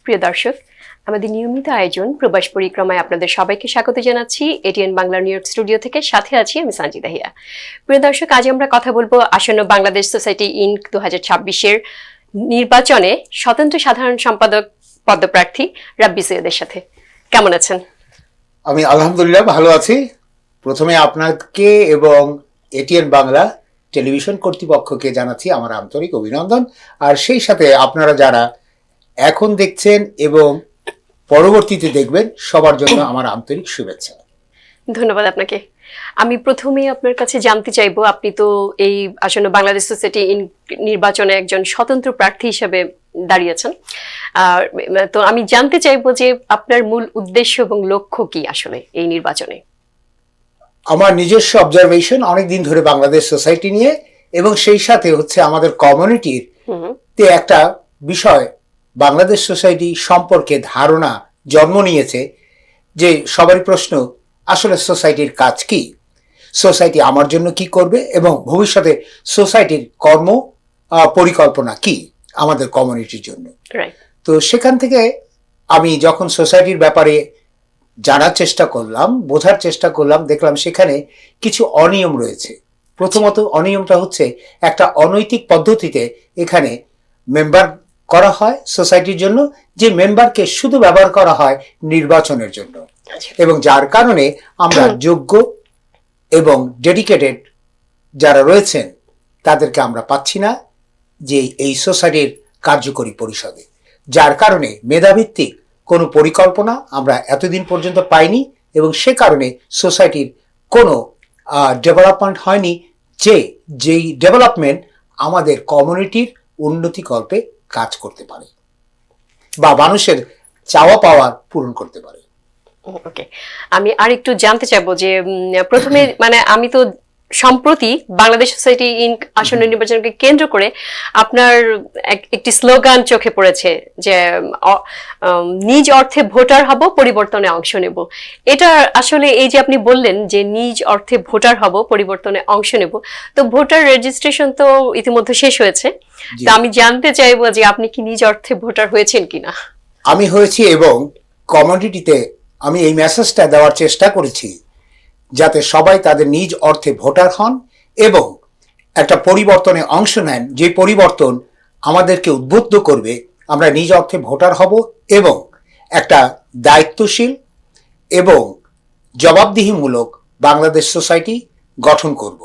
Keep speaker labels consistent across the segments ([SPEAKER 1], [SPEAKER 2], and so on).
[SPEAKER 1] প্রিয় দর্শক, আমাদের নিয়মিত আয়োজন প্রবাস পরিক্রমায় আপনাদের সবাইকে স্বাগত জানাচ্ছি ATN Bangla new York studio থেকে। সাথে আছি আমি সানজিদা হিয়া। প্রিয় দর্শক, আজ আমরা কথা বলবো আসন্ন বাংলাদেশ সোসাইটি ইনক 2026-এর নির্বাচনে স্বতন্ত্র সাধারণ সম্পাদক পদপ্রার্থী রাব্বি সৈয়দের সাথে। কেমন আছেন?
[SPEAKER 2] আমি আলহামদুলিল্লাহ ভালো আছি। প্রথমে আপনাকে এবং এটিএন বাংলা টেলিভিশন কর্তৃপক্ষকে জানাচ্ছি আমার আন্তরিক অভিনন্দন, আর সেই সাথে আপনারা যারা এখন দেখছেন এবং পরবর্তীতে দেখবেন সবার জন্য আমার আন্তরিক শুভেচ্ছা।
[SPEAKER 1] ধন্যবাদ আপনাকে। আমি প্রথমেই আপনার কাছে জানতে চাইবো, আপনি তো এই আসন্ন বাংলাদেশ সোসাইটি নির্বাচনে একজন স্বতন্ত্র প্রার্থী হিসেবে দাঁড়িয়েছেন। তো আমি জানতে চাইবো যে আপনার মূল উদ্দেশ্য এবং লক্ষ্য কি আসলে এই নির্বাচনে?
[SPEAKER 2] আমার নিজস্ব অবজারভেশন অনেকদিন ধরে বাংলাদেশ সোসাইটি নিয়ে, এবং সেই সাথে হচ্ছে আমাদের কমিউনিটির একটা বিষয় বাংলাদেশ সোসাইটি সম্পর্কে ধারণা জন্ম নিয়েছে যে সবারই প্রশ্ন আসলে সোসাইটির কাজ কি, সোসাইটি আমার জন্য কি করবে, এবং ভবিষ্যতে সোসাইটির কর্ম পরিকল্পনা কি আমাদের কমিউনিটির জন্য। তো সেখান থেকে আমি যখন সোসাইটির ব্যাপারে জানার চেষ্টা করলাম, বোঝার চেষ্টা করলাম, দেখলাম সেখানে কিছু অনিয়ম রয়েছে। প্রথমত অনিয়মটা হচ্ছে একটা অনৈতিক পদ্ধতিতে এখানে মেম্বার করা হয় সোসাইটির জন্য, যে মেম্বারকে শুধু ব্যবহার করা হয় নির্বাচনের জন্য, এবং যার কারণে আমরা যোগ্য এবং ডেডিকেটেড যারা রয়েছেন তাদেরকে আমরা পাচ্ছি না যে এই সোসাইটির কার্যকরী পরিষদে, যার কারণে মেধাভিত্তিক কোনো পরিকল্পনা আমরা এতদিন পর্যন্ত পাইনি, এবং সে কারণে সোসাইটির কোনো ডেভেলপমেন্ট হয়নি, যেই ডেভেলপমেন্ট আমাদের কমিউনিটির উন্নতিকল্পে কাজ করতে পারে বা মানুষের চাওয়া পাওয়ার পূরণ করতে পারে।
[SPEAKER 1] ওকে, আমি আরেকটু জানতে চাইবো যে প্রথমে আমি তো সম্প্রতি বাংলাদেশ সোসাইটি ইনক আসন্ন নির্বাচনকে কেন্দ্র করে আপনার একটি স্লোগান চোখে পড়েছে যে নিজ অর্থে ভোটার হব, পরিবর্তনে অংশ নেব। এটা আসলে এই যে আপনি বললেন যে নিজ অর্থে ভোটার হব, পরিবর্তনে অংশ নেব, তো ভোটার রেজিস্ট্রেশন তো ইতিমধ্যে শেষ হয়েছে। তো আমি জানতে চাইবো যে আপনি কি নিজ অর্থে ভোটার হয়েছেন কিনা?
[SPEAKER 2] আমি হয়েছি, এবং কমিউনিটিতে আমি এই মেসেজটা দেওয়ার চেষ্টা করেছি যাতে সবাই তাদের নিজ অর্থে ভোটার হন এবং একটা পরিবর্তনে অংশ নেন, যে পরিবর্তন আমাদেরকে উদ্বুদ্ধ করবে আমরা নিজ অর্থে ভোটার হব এবং একটা দায়িত্বশীল এবং জবাবদিহিমূলক বাংলাদেশ সোসাইটি গঠন করব,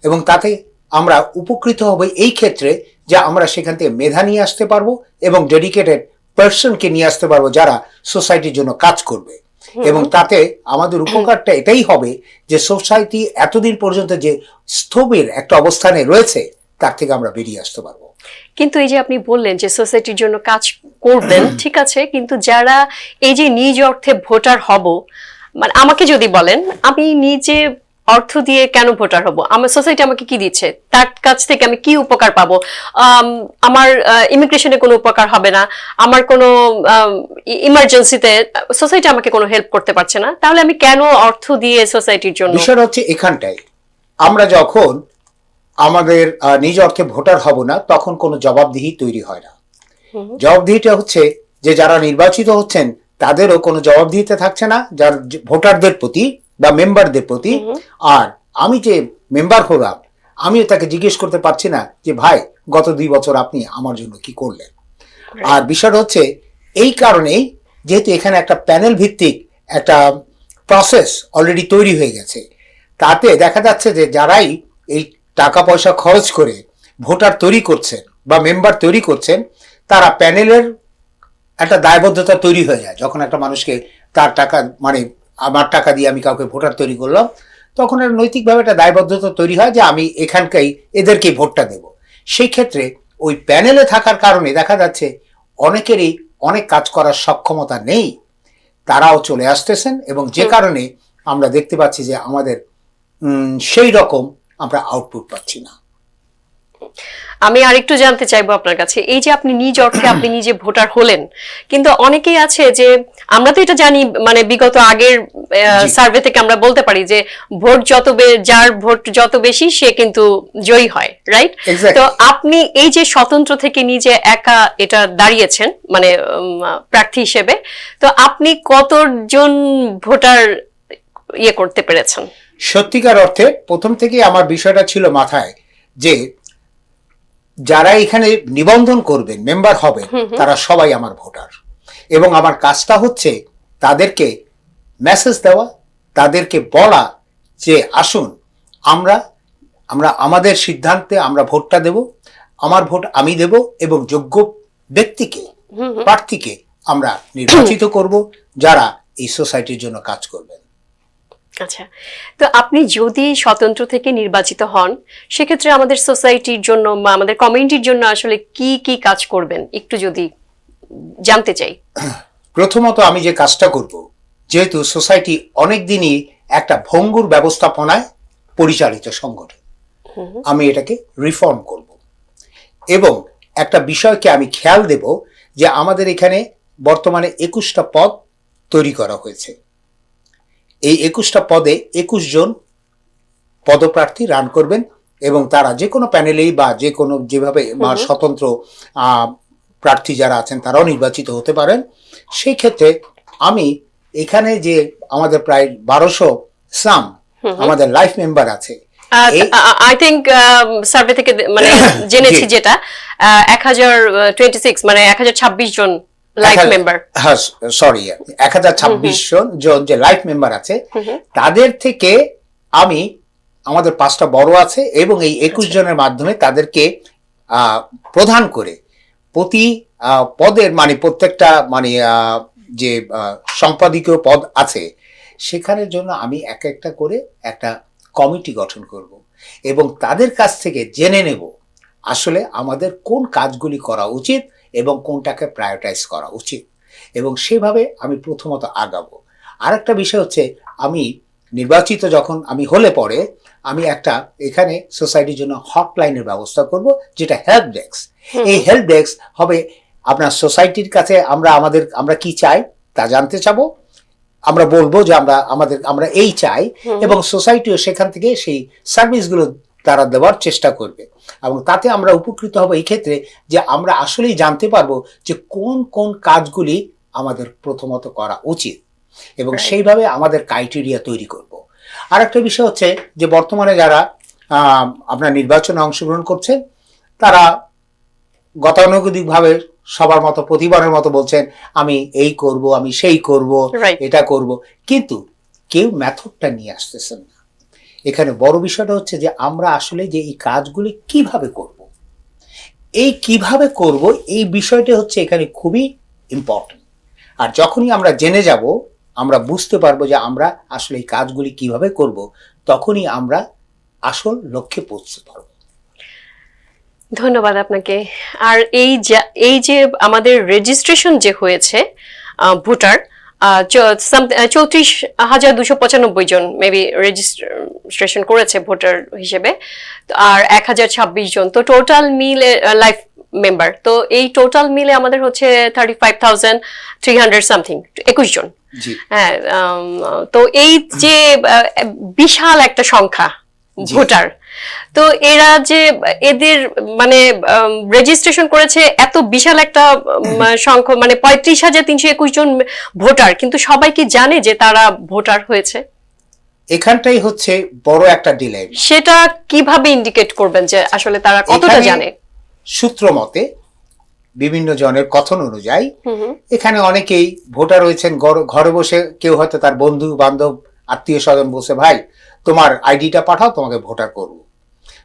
[SPEAKER 2] এবং তাতে আমরা উপকৃত হব এই ক্ষেত্রে যে আমরা সেখান থেকে মেধা নিয়ে আসতে পারবো এবং ডেডিকেটেড পার্সনকে নিয়ে আসতে পারবো যারা সোসাইটির জন্য কাজ করবে, এবং তাতে আমাদের উপকারটা এটাই হবে যে সোসাইটি এতদিন পর্যন্ত যে স্থবির একটা অবস্থানে রয়েছে তার থেকে আমরা বেরিয়ে আসতে পারবো।
[SPEAKER 1] কিন্তু এই যে আপনি বললেন যে সোসাইটির জন্য কাজ করবেন, ঠিক আছে, কিন্তু যারা এই যে নিজ অর্থে ভোটার হব, আমাকে যদি বলেন আমি নিজে অর্থ দিয়ে কেন ভোটার হব, আমার সোসাইটি আমাকে কি দিচ্ছে, তার কাছ থেকে আমি কি উপকার পাবো? আমার ইমিগ্রেশনে কোনো উপকার হবে না, আমার কোনো ইমার্জেন্সিতে সোসাইটি আমাকে কোনো হেল্প করতে পারছে না, তাহলে আমি কেন অর্থ দিয়ে সোসাইটির জন্য?
[SPEAKER 2] বিষয় হচ্ছে এখানটাই আমরা যখন আমাদের নিজ অর্থে ভোটার হব না তখন কোনো জবাবদিহি তৈরি হয় না। জবাবদিহিটা হচ্ছে যে যারা নির্বাচিত হচ্ছেন তাদেরও কোনো জবাবদিহিতে থাকছে না যার ভোটারদের প্রতি বা মেম্বারদের প্রতি, আর আমি যে মেম্বার হলাম আমিও তাকে জিজ্ঞেস করতে পারছি না যে ভাই গত 2 বছর আপনি আমার জন্য কি করলেন। আর বিষয়টা হচ্ছে এই কারণেই যেহেতু এখানে একটা প্যানেল ভিত্তিক একটা প্রসেস অলরেডি তৈরি হয়ে গেছে, তাতে দেখা যাচ্ছে যে যারাই এই টাকা পয়সা খরচ করে ভোটার তৈরি করছেন বা মেম্বার তৈরি করছেন তারা প্যানেলের একটা দায়বদ্ধতা তৈরি হয়ে যায়। যখন একটা মানুষকে তার টাকা আমার টাকা দিয়ে আমি কাউকে ভোটার তৈরি করলাম, তখন নৈতিকভাবে একটা দায়বদ্ধতা তৈরি হয় যে আমি এখানকাই এদেরকেই ভোটটা দেব। সেই ক্ষেত্রে ওই প্যানেলে থাকার কারণে দেখা যাচ্ছে অনেকেরই অনেক কাজ করার সক্ষমতা নেই, তারাও চলে আসতেছেন, এবং যে কারণে আমরা দেখতে পাচ্ছি যে আমাদের সেই রকম আমরা আউটপুট পাচ্ছি না।
[SPEAKER 1] আমি আরেকটু জানতে চাইবো আপনার কাছে, এই যে আপনি নিজ অর্থে আপনি নিজে ভোটার হলেন, কিন্তু অনেকেই আছে যে, আমরা তো এটা জানি মানে বিগত আগের সার্ভে থেকে আমরা বলতে পারি যে ভোট যার ভোট যত বেশি সে কিন্তু জয়ী হয়, রাইট?
[SPEAKER 2] Exactly.
[SPEAKER 1] তো আপনি এই যে স্বতন্ত্র থেকে নিজে একা এটা দাঁড়িয়েছেন মানে প্রার্থী হিসেবে, তো আপনি কতজন ভোটার করতে পেরেছেন?
[SPEAKER 2] সত্যিকার অর্থে প্রথম থেকে আমার বিষয়টা ছিল মাথায় যে যারা এখানে নিবন্ধন করবেন, মেম্বার হবেন, তারা সবাই আমার ভোটার, এবং আমার কাজটা হচ্ছে তাদেরকে মেসেজ দেওয়া, তাদেরকে বলা যে আসুন আমরা আমরা আমাদের সিদ্ধান্তে আমরা ভোটটা দেব, আমার ভোট আমি দেব, এবং যোগ্য ব্যক্তিকে, প্রার্থীকে আমরা নির্বাচিত করব যারা এই সোসাইটির জন্য কাজ করবেন।
[SPEAKER 1] আচ্ছা, তো আপনি যদি স্বতন্ত্র থেকে নির্বাচিত হন, সেক্ষেত্রে আমাদের সোসাইটির জন্য বা আমাদের কমিউনিটির জন্য আসলে কি কি কাজ করবেন একটু যদি জানতে চাই।
[SPEAKER 2] প্রথমত আমি যে কাজটা করব, যেহেতু সোসাইটি অনেকদিনই একটা ভঙ্গুর ব্যবস্থাপনায় পরিচালিত সংগঠন, আমি এটাকে রিফর্ম করব, এবং একটা বিষয়কে আমি খেয়াল দেব যে আমাদের এখানে বর্তমানে 21টা পদ তৈরি করা হয়েছে। এই 21টা পদে 21 জন পদপ্রার্থী রান করবেন, এবং তারা যে কোনো প্যানেলেই বা যে কোনো যেভাবে স্বতন্ত্র প্রার্থী যারা আছেন তারাও নির্বাচিত হতে পারেন। সেই ক্ষেত্রে আমি এখানে যে আমাদের প্রায় 1200 সাম আমাদের লাইফ মেম্বার আছে,
[SPEAKER 1] আই থিংক সার্ভে থেকে মানে জেনেছি যেটা 1026 মানে 1026 জন লাইফ মেম্বার,
[SPEAKER 2] হ্যাঁ সরি 1026 জন যে লাইফ মেম্বার আছে, তাদের থেকে আমি আমাদের 5টা বড় আছে, এবং এই 21 জনের মাধ্যমে তাদেরকে প্রদান করে প্রতি পদের মানে প্রত্যেকটা মানে যে সম্পাদকীয় পদ আছে সেখানের জন্য আমি এক একটা করে একটা কমিটি গঠন করব, এবং তাদের কাছ থেকে জেনে নেব আসলে আমাদের কোন কাজগুলি করা উচিত এবং কোনটাকে প্রায়োরিটাইজ করা উচিত, এবং সেভাবে আমি প্রথমত আগাবো। আর একটা বিষয় হচ্ছে, আমি নির্বাচিত যখন আমি হলে পরে আমি একটা এখানে সোসাইটির জন্য হটলাইনের ব্যবস্থা করব, যেটা হেল্প ডেস্ক। এই হেল্প ডেস্ক হবে আপনার সোসাইটির কাছে আমরা কি চাই তা জানতে চাবো, আমরা বলবো যে আমরা এই চাই, এবং সোসাইটিও সেখান থেকে সেই সার্ভিসগুলো তারা দেওয়ার চেষ্টা করবে, এবং তাতে আমরা উপকৃত হব এই ক্ষেত্রে যে আমরা আসলেই জানতে পারবো যে কোন কোন কাজগুলি আমাদের প্রথমত করা উচিত, এবং সেইভাবে আমাদের ক্রাইটেরিয়া তৈরি করব। আর একটা বিষয় হচ্ছে যে বর্তমানে যারা আপনার নির্বাচনে অংশগ্রহণ করছেন, তারা গতানুগতিকভাবে সবার মতো প্রতিবারের মতো বলছেন আমি এই করব, আমি সেই করব, এটা করব, কিন্তু কেউ মেথডটা নিয়ে আসতেছেন না। এখানে বড় বিষয়টা হচ্ছে যে আমরা আসলে যে এই কাজগুলি কিভাবে করব, এই বিষয়টা হচ্ছে এখানে খুবই ইম্পর্টেন্ট। আর যখনই আমরা জেনে যাব, আমরা বুঝতে পারবো যে আমরা আসলে এই কাজগুলি কিভাবে করব, তখনই আমরা আসল লক্ষ্যে পৌঁছতে পারবো।
[SPEAKER 1] ধন্যবাদ আপনাকে। আর এই যে আমাদের রেজিস্ট্রেশন যে হয়েছে ভোটার 34,295 জন মেবি রেজিস্ট্রেশন করেছে ভোটার হিসেবে, আর 1026 জন, তো টোটাল মিলে লাইফ মেম্বার, তো এই টোটাল মিলে আমাদের হচ্ছে 35,300 সামথিং, 21 জন। হ্যাঁ, তো এই যে বিশাল একটা সংখ্যা ভোটার, তো এরা যে এদের মানে রেজিস্ট্রেশন করেছে এত বিশাল একটা সংখ্যা, মানে 35,321 জন ভোটার, কিন্তু সবাই কি জানে যে তারা ভোটার হয়েছে?
[SPEAKER 2] এখানটাই হচ্ছে বড় একটা ডিলে।
[SPEAKER 1] সেটা কিভাবে ইন্ডিকেট করবেন যে আসলে তারা কতটা জানে?
[SPEAKER 2] সূত্র মতে বিভিন্ন জনের কথন অনুযায়ী এখানে অনেকেই ভোটার হয়েছেন ঘরে বসে, কেউ হয়তো তার বন্ধু বান্ধব আত্মীয় স্বজন বসে, ভাই তোমার আইডিটা পাঠাও, তোমাকে ভোটার করব।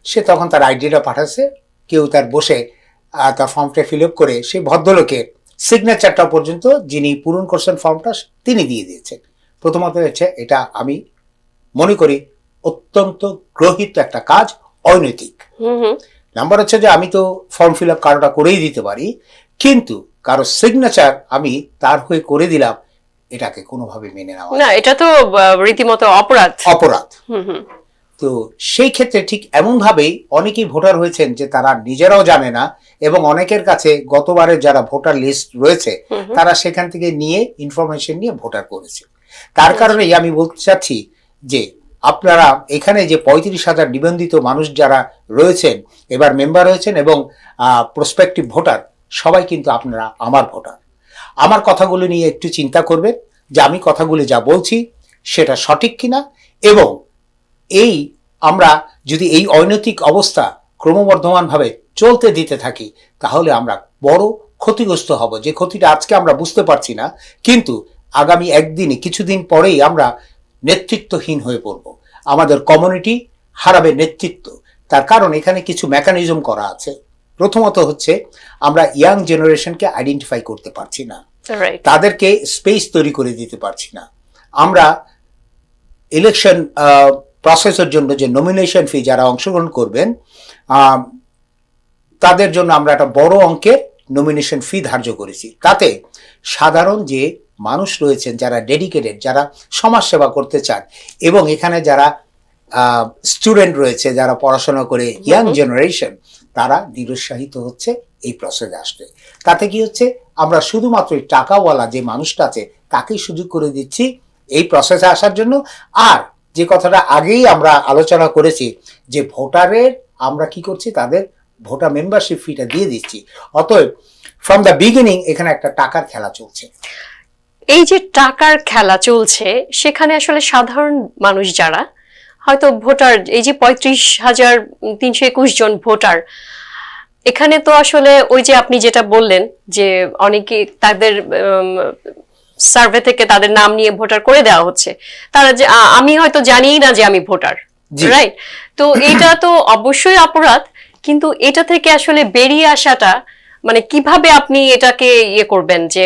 [SPEAKER 2] সে তখন তার আইডিটা পাঠাচ্ছে, কেউ তার বসে তার ফর্মটা ফিল আপ করে সেই ভদ্রলোকের সিগনেচারটা পর্যন্ত যিনি পূরণ করছেন ফর্মটা তিনি দিয়ে দিয়েছেন। প্রথমত হচ্ছে এটা আমি মনে করি অত্যন্ত গ্রহিত একটা কাজ, অনৈতিক। নাম্বার হচ্ছে যে আমি তো ফর্ম ফিল আপ কারোটা করেই দিতে পারি, কিন্তু কারো সিগনেচার আমি তার হয়ে করে দিলাম, এটাকে কোনোভাবে মেনে নেওয়া
[SPEAKER 1] না, এটা তো রীতিমতো অপরাধ।
[SPEAKER 2] তো সেই ক্ষেত্রে ঠিক এমন ভাবেই অনেকেই ভোটার হয়েছেন যে তারা নিজেরাও জানে না, এবং অনেকের কাছে গতবারের যারা ভোটার লিস্ট রয়েছে তারা সেখান থেকে নিয়ে ইনফরমেশন নিয়ে ভোটার করেছে। তার কারণেই আমি বলতে চাচ্ছি যে আপনারা এখানে যে 35,000 নিবন্ধিত মানুষ যারা রয়েছেন, এবার মেম্বার হয়েছেন এবং প্রসপেক্টিভ ভোটার, সবাই কিন্তু আপনারা আমার ভোটার। আমার কথাগুলো নিয়ে একটু চিন্তা করবেন যে আমি কথাগুলো যা বলছি সেটা সঠিক কিনা, এবং এই আমরা যদি এই অনৈতিক অবস্থা ক্রমবর্ধমানভাবে চলতে দিতে থাকি তাহলে আমরা বড় ক্ষতিগ্রস্ত হব, যে ক্ষতিটা আজকে আমরা বুঝতে পারছি না, কিন্তু আগামী একদিনে কিছুদিন পরেই আমরা নেতৃত্বহীন হয়ে পড়ব, আমাদের কমিউনিটি হারাবে নেতৃত্ব। তার কারণ এখানে কিছু মেকানিজম করা আছে। প্রথমত হচ্ছে আমরা ইয়াং জেনারেশনকে আইডেন্টিফাই করতে পারছি না, তাদেরকে স্পেস তৈরি করে দিতে পারছি না। আমরা ইলেকশন প্রসেসের জন্য যে নমিনেশন ফি যারা অংশগ্রহণ করবেন তাদের জন্য আমরা একটা বড় অঙ্কের নমিনেশন ফি ধার্য করেছি। তাতে সাধারণ যে মানুষ রয়েছেন যারা ডেডিকেটেড, যারা সমাজসেবা করতে চান, এবং এখানে যারা স্টুডেন্ট রয়েছে যারা পড়াশোনা করে, ইয়াং জেনারেশন, তারা নিরুৎসাহিত হচ্ছে এই প্রসেসে আসতে। তাতে কি হচ্ছে, আমরা শুধুমাত্র টাকাওয়ালা যে মানুষটা আছে তাকেই সুযোগ করে দিচ্ছি এই প্রসেসে আসার জন্য। আর যে কথাটা আগেই আমরা আলোচনা করেছি যে ভোটারের আমরা কি করছি, তাদের ভোটার মেম্বারশিপ ফিটা দিয়ে দিচ্ছি। অতএব ফ্রম দ্য বিগিনিং এখানে একটা টাকার খেলা চলছে।
[SPEAKER 1] এই যে টাকার খেলা চলছে, সেখানে আসলে সাধারণ মানুষ যারা হয়তো ভোটার, এই যে 35,321 জন ভোটার, এখানে তো আসলে ওই যে আপনি যেটা বললেন যে অনেকে তাদের সার্ভে থেকে তাদের নাম নিয়ে ভোটার করে দেওয়া হচ্ছে, তারা যে আমি হয়তো জানিই না যে আমি ভোটার, রাইট? তো এটা তো অবশ্যই অপরাধ, কিন্তু এটা থেকে আসলে বেরিয়ে আসাটা মানে কিভাবে আপনি এটাকে ইয়ে করবেন যে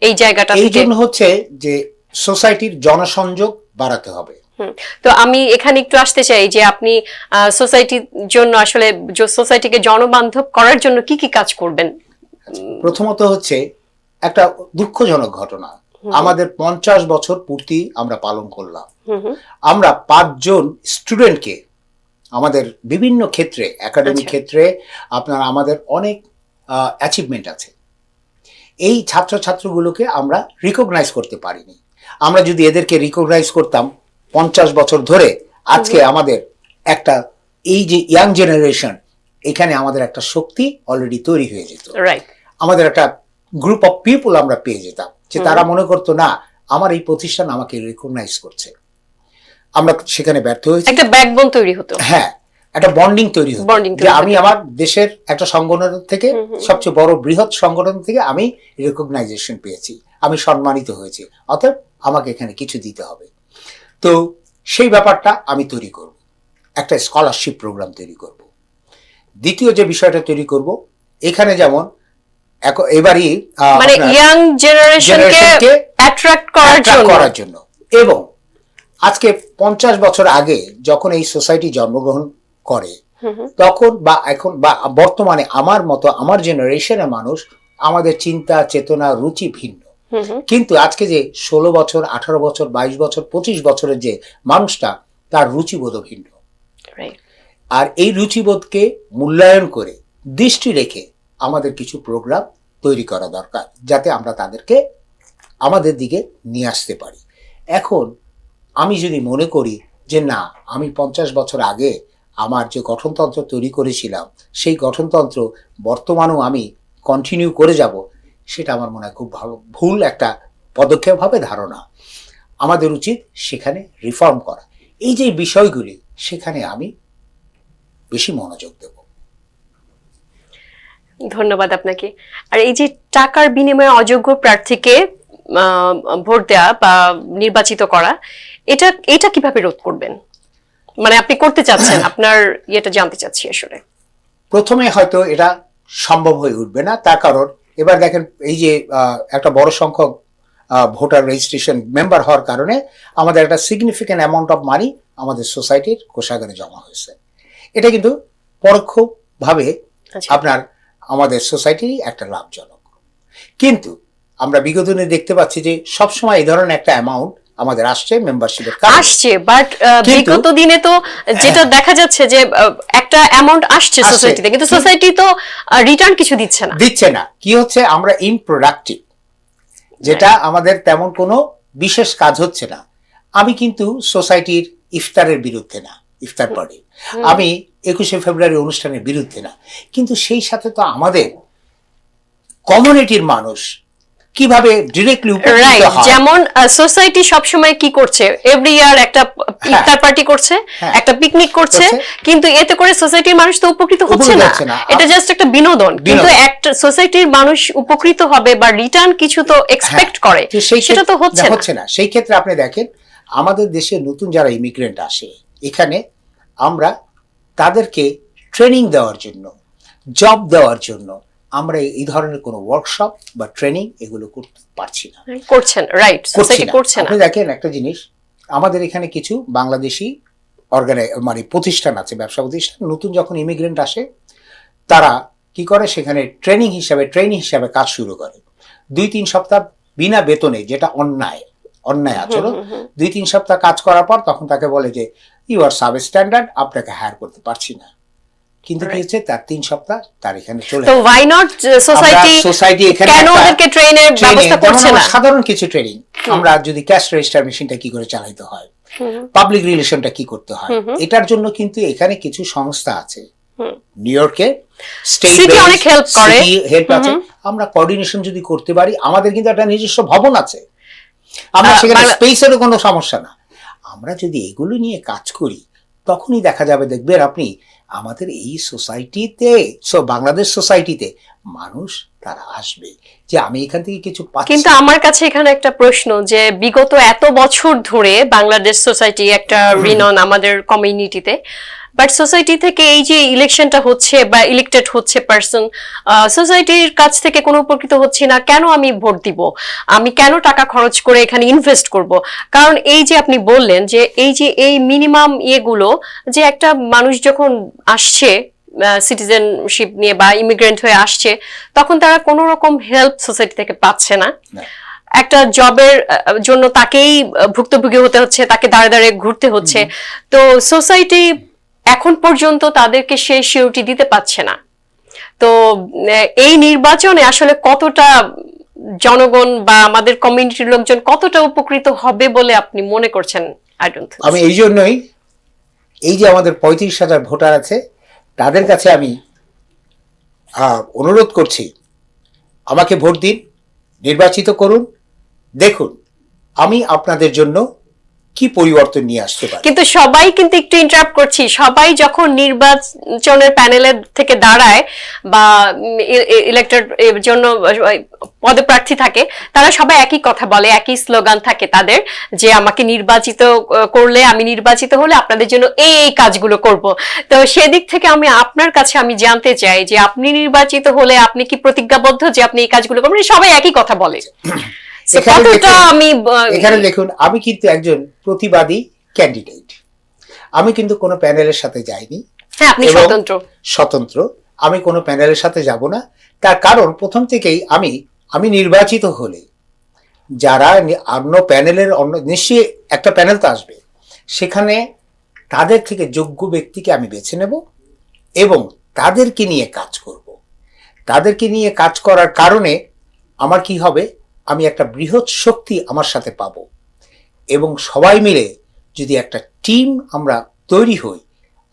[SPEAKER 1] এই জায়গাটা
[SPEAKER 2] এই জন্য হচ্ছে যে সোসাইটির জনসংযোগ বাড়াতে হবে।
[SPEAKER 1] তো আমি এখানে একটু আসতে চাই যে আপনি সোসাইটির জন্য আসলে সোসাইটিকে জনবান্ধব করার জন্য কি কি কাজ করবেন?
[SPEAKER 2] প্রথমত হচ্ছে একটা দুঃখজনক ঘটনা, আমাদের 50 বছর পূর্তি আমরা পালন করলাম। আমরা 5 জন স্টুডেন্টকে আমাদের বিভিন্ন ক্ষেত্রে, একাডেমিক ক্ষেত্রে আপনার আমাদের অনেক অ্যাচিভমেন্ট আছে, এই ছাত্রছাত্রীগুলোকে আমরা রিকগনাইজ করতে পারিনি। আমরা যদি এদেরকে রিকগনাইজ করতাম 50 বছর ধরে, আজকে আমাদের একটা এই যে ইয়াং জেনারেশন, এখানে আমাদের একটা শক্তি অলরেডি তৈরি হয়ে যেত। আমাদের একটা গ্রুপ অফ পিপল আমরা পেয়ে যেতাম, যে তারা মনে করতো না আমার এই প্রতিষ্ঠান আমাকে রিকগনাইজ করছে। আমরা সেখানে ব্যর্থ হয়েছি।
[SPEAKER 1] একটা ব্যাকবোন তৈরি হতো,
[SPEAKER 2] হ্যাঁ, একটা বন্ডিং তৈরি হতো, যে আমি আমার দেশের একটা সংগঠন থেকে, সবচেয়ে বড় বৃহৎ সংগঠন থেকে আমি রিকগনাইজেশন পেয়েছি, আমি সম্মানিত হয়েছি, অতএব আমাকে এখানে কিছু দিতে হবে। তো সেই ব্যাপারটা আমি তৈরি করব, একটা স্কলারশিপ প্রোগ্রাম তৈরি করব। দ্বিতীয় যে বিষয়টা তৈরি করব, এখানে যেমন এবারই
[SPEAKER 1] মানে ইয়াং জেনারেশনকে অ্যাট্রাক্ট করার জন্য,
[SPEAKER 2] এবং আজকে 50 বছর আগে যখন এই সোসাইটি জন্মগ্রহণ করে, তখন বা এখন বা বর্তমানে আমার মতো আমার জেনারেশনের মানুষ, আমাদের চিন্তা চেতনা রুচি ভিন্ন। কিন্তু আজকে যে 16 বছর 18 বছর 22 বছর 25 বছরের যে মানুষটা, তার রুচিবোধ ভিন্ন। আর এই রুচিবোধকে মূল্যায়ন করে দৃষ্টি রেখে আমাদের কিছু প্রোগ্রাম তৈরি করা দরকার, যাতে আমরা তাদেরকে আমাদের দিকে নিয়ে আসতে পারি। এখন আমি যদি মনে করি যে না, আমি 50 বছর আগে আমার যে গঠনতন্ত্র তৈরি করেছিলাম সেই গঠনতন্ত্র বর্তমানেও আমি কন্টিনিউ করে যাব, সেটা আমার মনে হয় খুব ভালো ভুল একটা পদক্ষেপ হবে ধারণা। আমাদের উচিত সেখানে রিফর্ম করা। এই যে বিষয়গুলি, সেখানে আমি বেশি মনোযোগ দেব।
[SPEAKER 1] ধন্যবাদ আপনাকে। আর এই যে টাকার বিনিময়ে অযোগ্য প্রার্থীকে ভোট দেওয়া বা নির্বাচিত করা, এটা কিভাবে রোধ করবেন? মানে আপনি করতে চাচ্ছেন, আপনার ইয়েটা জানতে চাচ্ছি আসলে।
[SPEAKER 2] প্রথমে হয়তো এটা সম্ভব হয়ে উঠবে না, তার কারণ এবার দেখেন এই যে একটা বড় সংখ্যক ভোটার রেজিস্ট্রেশন মেম্বার হওয়ার কারণে আমাদের একটা সিগনিফিক্যান্ট অ্যামাউন্ট অফ মানি আমাদের সোসাইটির কোষাগারে জমা হয়েছে। এটা কিন্তু পরোক্ষভাবে আপনার আমাদের সোসাইটির একটা লাভজনক। কিন্তু আমরা বিগত দিনে দেখতে পাচ্ছি যে সবসময় এই ধরনের একটা অ্যামাউন্ট আমাদের আসছে মেম্বারশিপের
[SPEAKER 1] আসছে, বাট বিগত দিনে তো যেটা দেখা যাচ্ছে যে একটা অ্যামাউন্ট আসছে সোসাইটিতে, কিন্তু সোসাইটি তো রিটার্ন কিছু দিচ্ছে না।
[SPEAKER 2] কি হচ্ছে, আমরা ইনপ্রোডাক্টিভ, যেটা আমাদের তেমন কোনো বিশেষ কাজ হচ্ছে না। আমি কিন্তু সোসাইটির ইফতারের বিরুদ্ধে না, ইফতার পার্টি, আমি 21শে ফেব্রুয়ারি অনুষ্ঠানের বিরুদ্ধে না, কিন্তু সেই সাথে তো আমাদের কমিউনিটির মানুষ কিভাবে ডিরেক্টলি উপকৃত হয়।
[SPEAKER 1] যেমন সোসাইটি সবসময় কি করছে, এভরি ইয়ার একটা ইফতার পার্টি করছে, একটা পিকনিক করছে, কিন্তু এতে করে সোসাইটির মানুষ তো উপকৃত হচ্ছে না, এটা জাস্ট একটা বিনোদন। কিন্তু একটা সোসাইটির মানুষ উপকৃত হবে বা রিটার্ন কিছু তো এক্সপেক্ট করে, সেটা তো হচ্ছে
[SPEAKER 2] না। সেই ক্ষেত্রে আপনি দেখেন, আমাদের দেশে নতুন যারা ইমিগ্রেন্ট আসে এখানে, আমরা তাদেরকে ট্রেনিং দেওয়ার জন্য, জব দেওয়ার জন্য আমরা এই ধরনের কোনো ওয়ার্কশপ বা ট্রেনিং এগুলো করতে পারছি না,
[SPEAKER 1] করছেন, রাইট, সোসাইটি করছে না।
[SPEAKER 2] আপনি দেখেন একটা জিনিস, আমাদের এখানে কিছু বাংলাদেশি মানে প্রতিষ্ঠান আছে, ব্যবসা প্রতিষ্ঠান, নতুন যখন ইমিগ্রেন্ট আসে তারা কি করে, সেখানে ট্রেনিং হিসাবে কাজ শুরু করে। 2-3 সপ্তাহ বিনা বেতনে, যেটা অন্যায় আচরণ। 2-3 সপ্তাহ কাজ করার পর তখন তাকে বলে যে ইউ আর সাব স্ট্যান্ডার্ড, আপনাকে হায়ার করতে পারছি না। কিন্তু কি হচ্ছে, তার 3 সপ্তাহ তার এখানে চলে,
[SPEAKER 1] তো why not সোসাইটি এখানে কেন ওদেরকে ট্রেনের ব্যবস্থা করছে না?
[SPEAKER 2] সাধারণ কিছু ট্রেনিং, আমরা যদি ক্যাশ রেজিস্টার মেশিনটা কি করে চালাতে হয়, পাবলিক রিলেশনটা কি করতে হয়, এটার জন্য কিন্তু এখানে কিছু সংস্থা আছে, নিউ ইয়র্কে
[SPEAKER 1] সিটি অনেক
[SPEAKER 2] হেল্প আছে। আমরা কোঅর্ডিনেশন যদি করতে পারি, আমাদের কিন্তু একটা নিজস্ব ভবন আছে, আমরা সেখানে স্পেসেরও কোনো সমস্যা না। আমরা যদি এগুলো নিয়ে কাজ করি, তখনই দেখা যাবে, দেখবেন আপনি, আমাদের এই সোসাইটিতে, বাংলাদেশ সোসাইটিতে মানুষ তারা আসবে যে আমি এখান থেকে কিছু পাচ্ছি।
[SPEAKER 1] কিন্তু আমার কাছে এখানে একটা প্রশ্ন, যে বিগত এত বছর ধরে বাংলাদেশ সোসাইটি একটা রিনন আমাদের কমিউনিটিতে, বাট সোসাইটি থেকে এই যে ইলেকশনটা হচ্ছে বা ইলেক্টেড হচ্ছে পারসন, সোসাইটির কাছ থেকে কোনো উপকৃত হচ্ছে না। কেন আমি ভোট দিব, আমি কেন টাকা খরচ করে এখানে ইনভেস্ট করব? কারণ এই যে আপনি বললেন যে এই মিনিমাম ইয়েগুলো, যে একটা মানুষ যখন আসছে সিটিজেনশিপ নিয়ে বা ইমিগ্রেন্ট হয়ে আসছে, তখন তারা কোনো রকম হেল্প সোসাইটি থেকে পাচ্ছে না। একটা জবের জন্য তাকেই ভুক্তভোগী হতে হচ্ছে, তাকে দাঁড়ে দাঁড়িয়ে ঘুরতে হচ্ছে। তো সোসাইটি এখন পর্যন্ত তাদেরকে সেই সিউরিটি দিতে পারছে না। তো এই নির্বাচনে আসলে কতটা জনগণ বা আমাদের কমিউনিটির লোকজন কতটা উপকৃত হবে বলে আপনি মনে করছেন?
[SPEAKER 2] আমি এই জন্যই, এই যে আমাদের 35,000 ভোটার আছে, তাদের কাছে আমি অনুরোধ করছি, আমাকে ভোট দিন, নির্বাচিত করুন, দেখুন আমি আপনাদের জন্য কি পরিবর্তন নিয়ে আসতে পারি।
[SPEAKER 1] কিন্তু সবাই কিন্তু একটু ইন্টারাপ্ট করছি, সবাই যখন নির্বাচনের প্যানেলের থেকে দাঁড়ায় বা ইলেক্টেড এর জন্য পদপ্রার্থী থাকে, তারা সবাই একই কথা বলে, একই স্লোগান থাকে তাদের, যে আমাকে নির্বাচিত করলে, আমি নির্বাচিত হলে আপনাদের জন্য এই কাজগুলো করব। তো সেদিক থেকে আমি আপনার কাছে আমি জানতে চাই যে আপনি নির্বাচিত হলে আপনি কি প্রতিজ্ঞাবদ্ধ যে আপনি এই কাজগুলো করবেন? সবাই একই কথা বলে।
[SPEAKER 2] এখানে দেখুন, আমি কিন্তু একজন প্রতিবাদী ক্যান্ডিডেট, আমি কিন্তু কোনো প্যানেলের সাথে যাইনি।
[SPEAKER 1] হ্যাঁ, আপনি
[SPEAKER 2] স্বতন্ত্র, আমি কোনো প্যানেলের সাথে যাব না। তার কারণ, প্রথম থেকেই আমি নির্বাচিত হলে যারা অন্য প্যানেলের, নিশ্চয়ই একটা প্যানেল তো আসবে, সেখানে তাদের থেকে যোগ্য ব্যক্তিকে আমি বেছে নেব এবং তাদেরকে নিয়ে কাজ করব। তাদেরকে নিয়ে কাজ করার কারণে আমার কি হবে, আমি একটা বৃহৎ শক্তি আমার সাথে পাবো, এবং সবাই মিলে যদি একটা টিম আমরা তৈরি হই,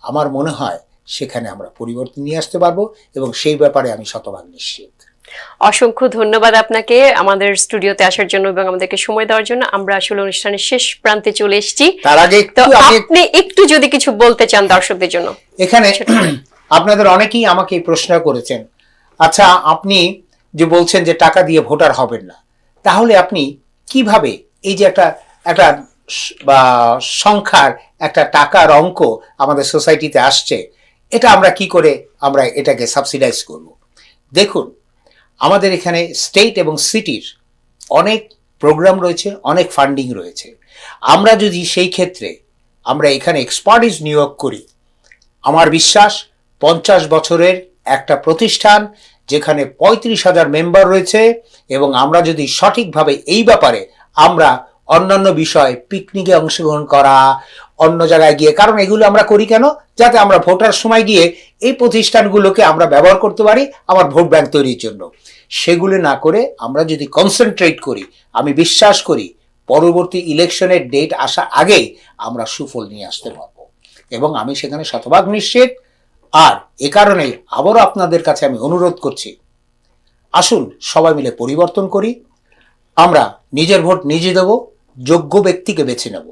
[SPEAKER 2] আমার মনে হয় সেখানে আমরা পরিবর্তন নিয়ে আসতে পারবো, এবং সেই ব্যাপারে আমি শতভাগ নিশ্চিত।
[SPEAKER 1] অসংখ্য ধন্যবাদ আপনাকে আমাদের স্টুডিওতে আসার জন্য এবং আমাদেরকে সময় দেওয়ার জন্য। আমরা আসলে অনুষ্ঠানের শেষ প্রান্তে চলে এসেছি,
[SPEAKER 2] তার আগে
[SPEAKER 1] আপনি একটু যদি কিছু বলতে চান দর্শকদের জন্য।
[SPEAKER 2] এখানে আপনাদের অনেকেই আমাকে এই প্রশ্ন করেছেন, আচ্ছা আপনি যে বলছেন যে টাকা দিয়ে ভোটার হবেন না, তাহলে আপনি কিভাবে এই যে একটা সংখ্যার একটা টাকার অঙ্ক আমাদের সোসাইটিতে আসছে, এটা আমরা কি করে আমরা এটাকে সাবসিডাইজ করব? দেখুন, আমাদের এখানে স্টেট এবং সিটির অনেক প্রোগ্রাম রয়েছে, অনেক ফান্ডিং রয়েছে। আমরা যদি সেই ক্ষেত্রে আমরা এখানে এক্সপার্টিস নিয়োগ করি, আমার বিশ্বাস 50 বছরের একটা প্রতিষ্ঠান যেখানে 35,000 মেম্বার রয়েছে, এবং আমরা যদি সঠিকভাবে এই ব্যাপারে আমরা অন্যান্য বিষয়, পিকনিকে অংশগ্রহণ করা, অন্য জায়গায় গিয়ে, কারণ এগুলো আমরা করি কেন? যাতে আমরা ভোটার সময় গিয়ে এই প্রতিষ্ঠানগুলোকে আমরা ব্যবহার করতে পারি আমার ভোট ব্যাংক তৈরির জন্য। সেগুলো না করে আমরা যদি কনসেন্ট্রেট করি, আমি বিশ্বাস করি পরবর্তী ইলেকশনের ডেট আসার আগেই আমরা সুফল নিয়ে আসতে পারবো, এবং আমি সেখানে শতভাগ নিশ্চিত। আর এ কারণে আবারও আপনাদের কাছে আমি অনুরোধ করছি, আসুন সবাই মিলে পরিবর্তন করি। আমরা নিজের ভোট নিজে দেব, যোগ্য ব্যক্তিকে বেছে নেব,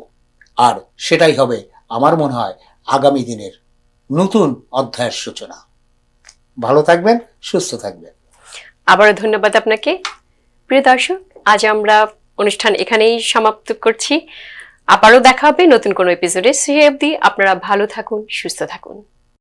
[SPEAKER 2] আর সেটাই হবে আমার মনে হয় আগামী দিনের নতুন অধ্যায়ের সূচনা। ভালো থাকবেন, সুস্থ থাকবেন।
[SPEAKER 1] আবারও ধন্যবাদ আপনাকে। প্রিয় দর্শক, আজ আমরা অনুষ্ঠান এখানেই সমাপ্ত করছি। আবারও দেখা হবে নতুন কোনো এপিসোডে। সে অবধি আপনারা ভালো থাকুন, সুস্থ থাকুন।